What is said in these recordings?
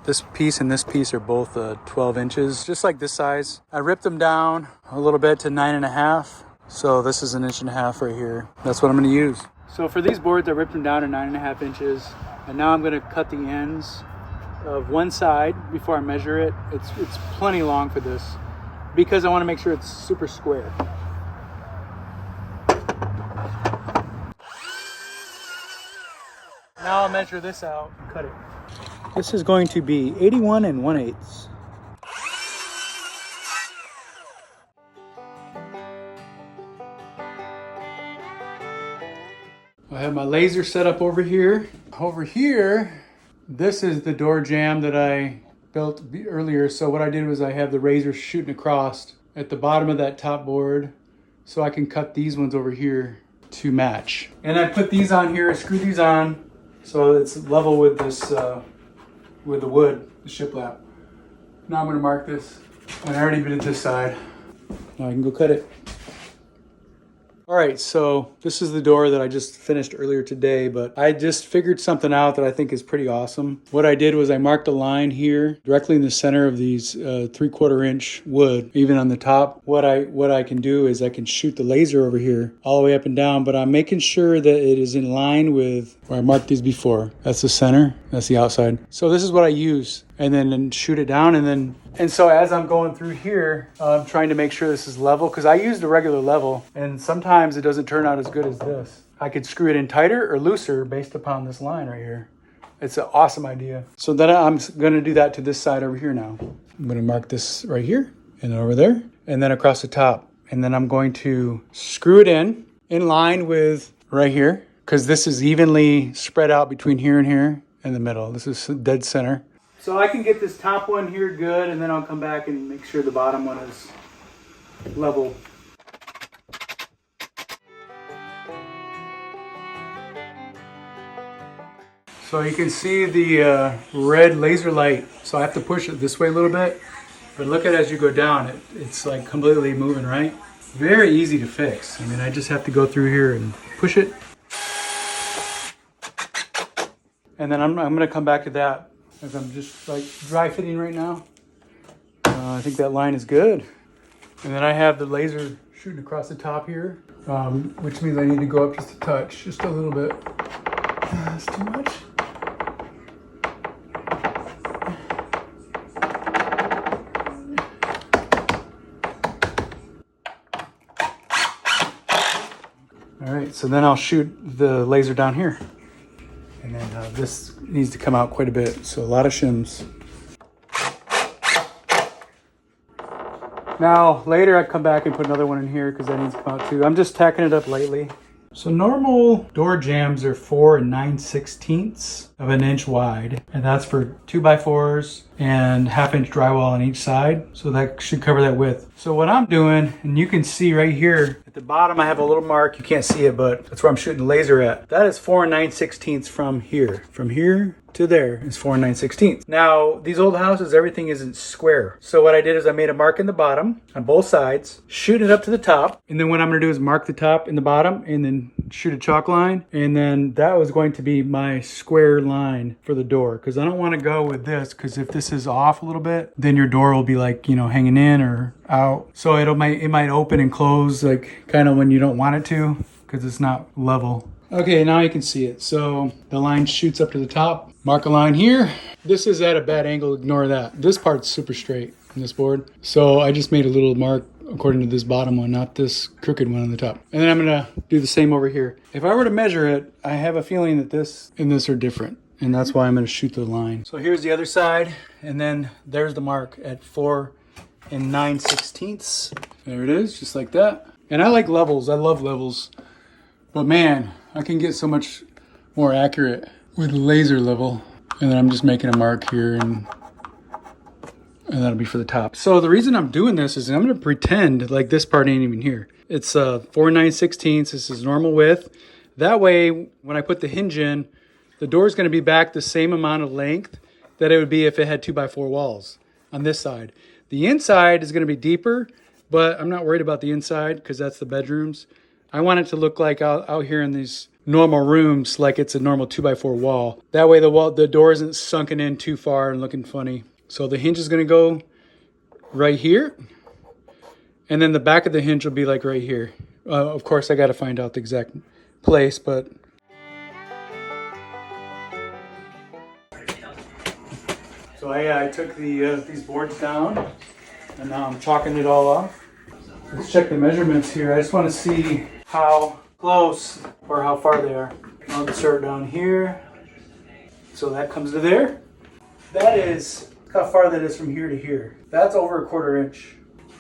This piece and this piece are both 12 inches, just like this size. I ripped them down a little bit to 9.5. So this is 1.5 inches right here. That's what I'm gonna use. So for these boards, I ripped them down to 9.5 inches. And now I'm gonna cut the ends of one side before I measure it. It's plenty long for this because I wanna make sure it's super square. Now I'll measure this out and cut it. This is going to be 81 1/8. I have my laser set up over here. Over here, this is the door jamb that I built earlier. So what I did was I have the razor shooting across at the bottom of that top board so I can cut these ones over here to match. And I put these on here, screw these on so it's level with this, with the wood, the shiplap. Now I'm gonna mark this. And I already did this side. Now I can go cut it. All right, so this is the door that I just finished earlier today, but I just figured something out that I think is pretty awesome. What I did was I marked a line here directly in the center of these 3/4 inch wood, even on the top. What I can do is I can shoot the laser over here all the way up and down, but I'm making sure that it is in line with where I marked these before. That's the center, that's the outside. So this is what I use, and then shoot it down, and so as I'm going through here, I'm trying to make sure this is level, because I used a regular level, and sometimes it doesn't turn out as good as this. I could screw it in tighter or looser based upon this line right here. It's an awesome idea. So then I'm gonna do that to this side over here now. I'm gonna mark this right here, and then over there, and then across the top. And then I'm going to screw it in line with right here, because this is evenly spread out between here and here in the middle. This is dead center. So I can get this top one here good, and then I'll come back and make sure the bottom one is level. So you can see the red laser light. So I have to push it this way a little bit, but look at it as you go down, it's like completely moving, right? Very easy to fix. I mean, I just have to go through here and push it. And then I'm gonna come back to that as I'm just like dry fitting right now. I think that line is good. And then I have the laser shooting across the top here, which means I need to go up just a touch, just a little bit. That's too much. All right, so then I'll shoot the laser down here. And then this needs to come out quite a bit, so a lot of shims. Now, later I come back and put another one in here because that needs to come out too. I'm just tacking it up lightly. So normal door jambs are 4 9/16 of an inch wide, and that's for 2x4s and 1/2 inch drywall on each side. So that should cover that width. So what I'm doing, and you can see right here at the bottom, I have a little mark. You can't see it, but that's where I'm shooting the laser at. That is 4 9/16 from here. From here to there is 4 9/16. Now, these old houses, everything isn't square. So what I did is I made a mark in the bottom on both sides, shoot it up to the top, and then what I'm gonna do is mark the top and the bottom, and then shoot a chalk line, and then that was going to be my square line for the door, because I don't want to go with this, because if this is off a little bit, then your door will be like, you know, hanging in or out. So it might open and close like kind of when you don't want it to, because it's not level. Okay, now you can see it. So the line shoots up to the top. Mark a line here. This is at a bad angle, ignore that. This part's super straight on this board. So I just made a little mark according to this bottom one, not this crooked one on the top. And then I'm gonna do the same over here. If I were to measure it, I have a feeling that this and this are different. And that's why I'm gonna shoot the line. So here's the other side. And then there's the mark at 4 9/16. There it is, just like that. And I like levels, I love levels. But man, I can get so much more accurate with laser level. And then I'm just making a mark here, and that'll be for the top. So the reason I'm doing this is I'm gonna pretend like this part ain't even here. It's 4 9/16. This is normal width. That way, when I put the hinge in, the door's gonna be back the same amount of length that it would be if it had 2x4 walls on this side. The inside is gonna be deeper, but I'm not worried about the inside because that's the bedrooms. I want it to look like out here in these normal rooms like it's a normal 2x4 wall. That way the door isn't sunken in too far and looking funny. So the hinge is gonna go right here. And then the back of the hinge will be like right here. Of course, I gotta find out the exact place, but. So I took these boards down and now I'm chalking it all off. Let's check the measurements here. I just wanna see how close or how far they are. I'll start down here. So that comes to there. That is how far that is from here to here. That's over a 1/4 inch.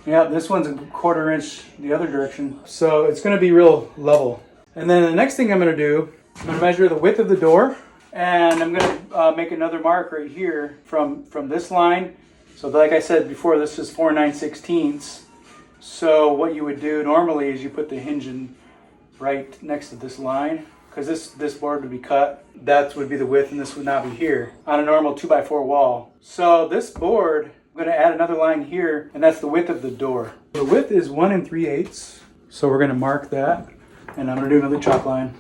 Yeah, this one's a 1/4 inch the other direction. So it's gonna be real level. And then the next thing I'm gonna do, I'm gonna measure the width of the door and I'm gonna make another mark right here from this line. So like I said before, this is 4 9/16. So what you would do normally is you put the hinge in right next to this line, because this board would be cut. That would be the width and this would not be here on a normal 2x4 wall. So this board, I'm gonna add another line here, and that's the width of the door. The width is 1 3/8. So we're gonna mark that, and I'm gonna do another chalk line.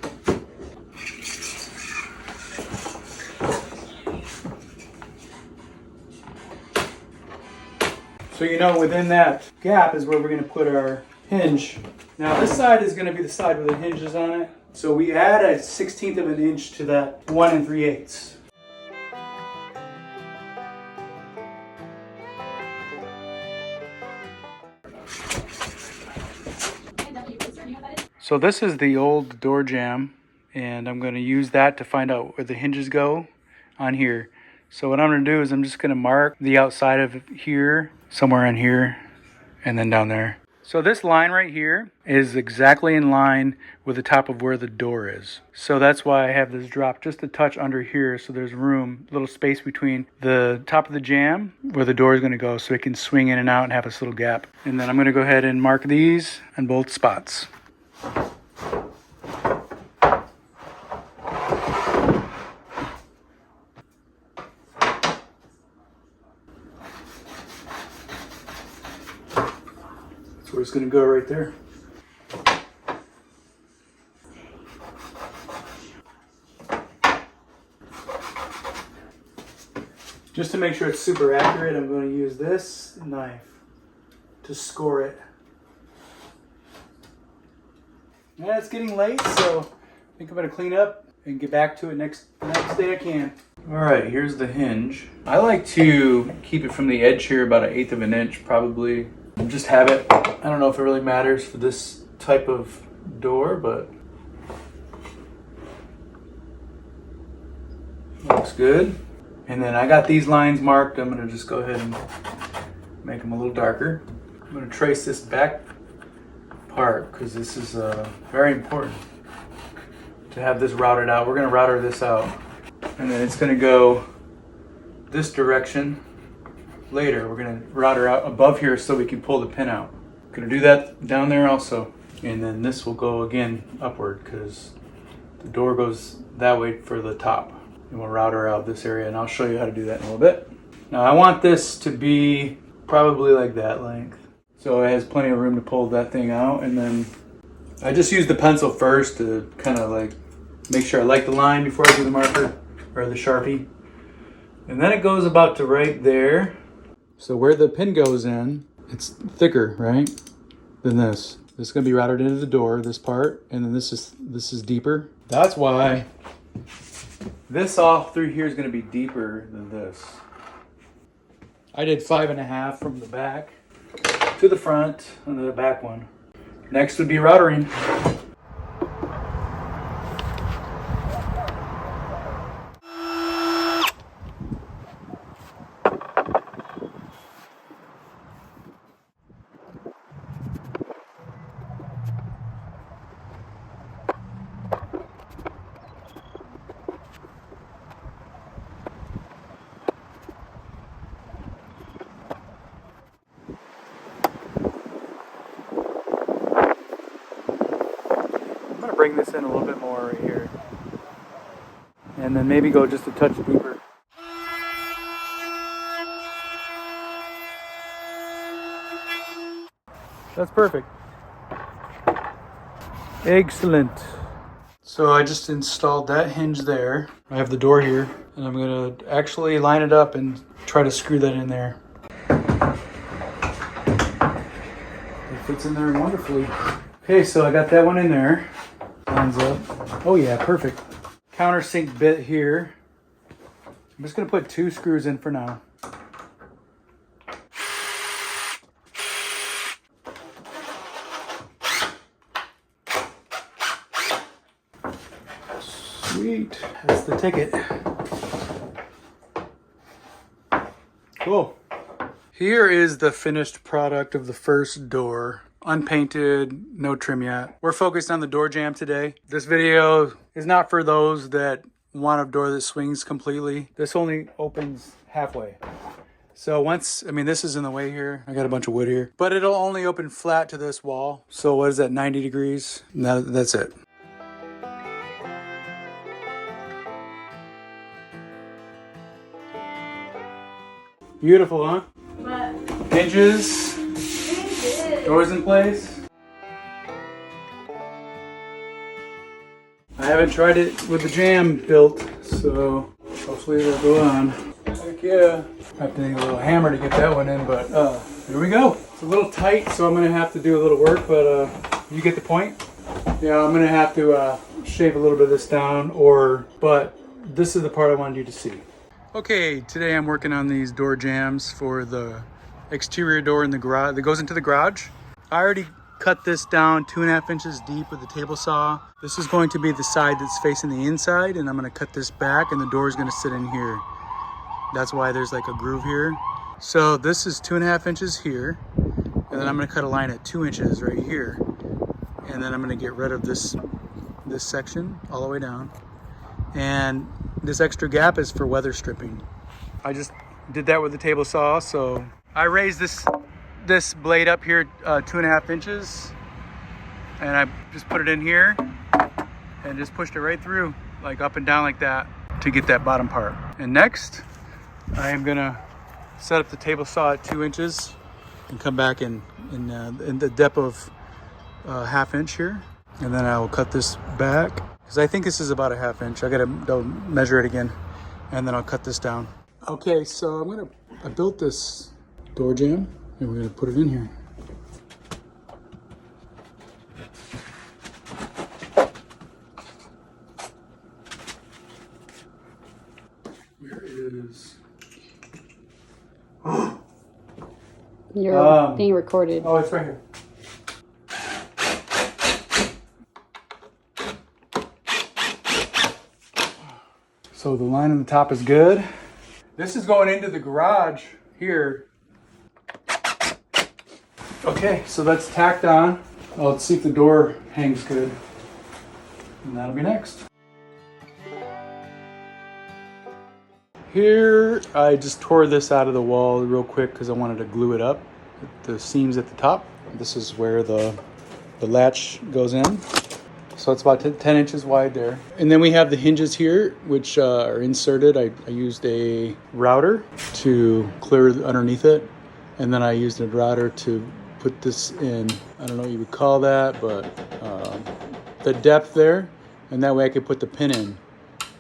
So you know within that gap is where we're gonna put our hinge. Now this side is gonna be the side with the hinges on it. So we add a 1/16 of an inch to that 1 3/8. So this is the old door jamb, and I'm going to use that to find out where the hinges go on here. So what I'm going to do is I'm just going to mark the outside of here, somewhere in here, and then down there. So this line right here is exactly in line with the top of where the door is. So that's why I have this drop just a touch under here, so there's room, little space between the top of the jamb where the door is going to go, so it can swing in and out and have this little gap. And then I'm going to go ahead and mark these on both spots. So we're just going to go right there. Just to make sure it's super accurate, I'm going to use this knife to score it. Yeah, it's getting late, so I think I'm going to clean up and get back to it the next day I can. All right, here's the hinge. I like to keep it from the edge here about 1/8 of an inch, probably. Just have it. I don't know if it really matters for this type of door, but looks good. And then I got these lines marked. I'm going to just go ahead and make them a little darker. I'm going to trace this back part because this is very important to have this routed out. We're going to router this out, and then it's going to go this direction later. We're going to router out above here so we can pull the pin out. Going to do that down there also, and then this will go again upward because the door goes that way for the top. And we'll router out this area, and I'll show you how to do that in a little bit. Now I want this to be probably like that length, so it has plenty of room to pull that thing out. And then I just use the pencil first to kind of like make sure I like the line before I do the marker or the Sharpie. And then it goes about to right there. So where the pin goes in, it's thicker, right, than this. This is going to be routed into the door, this part, and then this is deeper. That's why this off through here is going to be deeper than this. I did 5.5 from the back to the front and the back one. Next would be routering. Bring this in a little bit more right here, and then maybe go just a touch deeper. That's perfect. Excellent. So I just installed that hinge there. I have the door here, and I'm gonna actually line it up and try to screw that in there. It fits in there wonderfully. Okay, so I got that one in there. Lines up. Oh yeah, perfect. Countersink bit here. I'm just gonna put 2 screws in for now. Sweet, that's the ticket. Cool. Here is the finished product of the first door. Unpainted, no trim yet. We're focused on the door jamb today. This video is not for those that want a door that swings completely. This only opens halfway. So once, this is in the way here. I got a bunch of wood here. But it'll only open flat to this wall. So what is that, 90 degrees? That's it. Beautiful, huh? What? Hinges. Doors in place. I haven't tried it with the jamb built, so hopefully it'll go on. Heck yeah. I have to need a little hammer to get that one in, but here we go. It's a little tight, so I'm gonna have to do a little work, but you get the point? Yeah, I'm gonna have to shave a little bit of this down, but this is the part I wanted you to see. Okay, today I'm working on these door jambs for the exterior door in the garage that goes into the garage. I already cut this down 2.5 inches deep with the table saw. This is going to be the side that's facing the inside, and I'm gonna cut this back and the door is gonna sit in here. That's why there's like a groove here. So this is 2.5 inches here, and then I'm gonna cut a line at 2 inches right here. And then I'm gonna get rid of this section all the way down. And this extra gap is for weather stripping. I just did that with the table saw, so I raised this blade up here 2.5 inches, and I just put it in here and just pushed it right through, like up and down like that, to get that bottom part. And next, I am gonna set up the table saw at 2 inches and come back in the depth of 1/2 inch here, and then I will cut this back. Because I think this is about 1/2 inch. I gotta measure it again, and then I'll cut this down. Okay, so I built this door jamb, and we're gonna put it in here. Where is? You're being recorded. Oh, it's right here. So the line on the top is good. This is going into the garage here. Okay, so that's tacked on. Let's see if the door hangs good. And that'll be next. Here, I just tore this out of the wall real quick because I wanted to glue it up. The seams at the top. This is where the latch goes in. So it's about 10 inches wide there. And then we have the hinges here, which are inserted. I used a router to clear underneath it. And then I used a router to put this in, I don't know what you would call that, but the depth there. And that way I could put the pin in,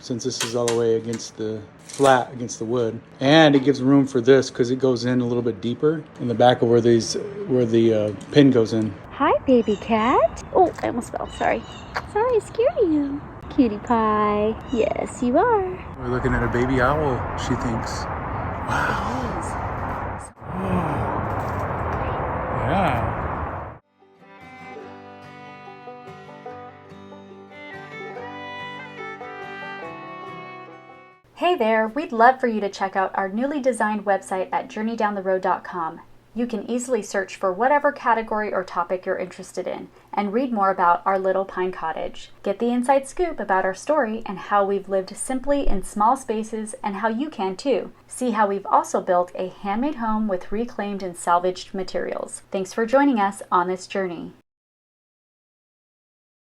since this is all the way against the flat, against the wood. And it gives room for this because it goes in a little bit deeper in the back of where the pin goes in. Hi, baby cat. Oh, I almost fell. Sorry. Sorry, I scared you. Cutie pie. Yes, you are. We're looking at a baby owl, she thinks. Wow. Yeah. Hey there, we'd love for you to check out our newly designed website at journeydowntheroad.com. You can easily search for whatever category or topic you're interested in and read more about our little pine cottage. Get the inside scoop about our story and how we've lived simply in small spaces and how you can too. See how we've also built a handmade home with reclaimed and salvaged materials. Thanks for joining us on this journey.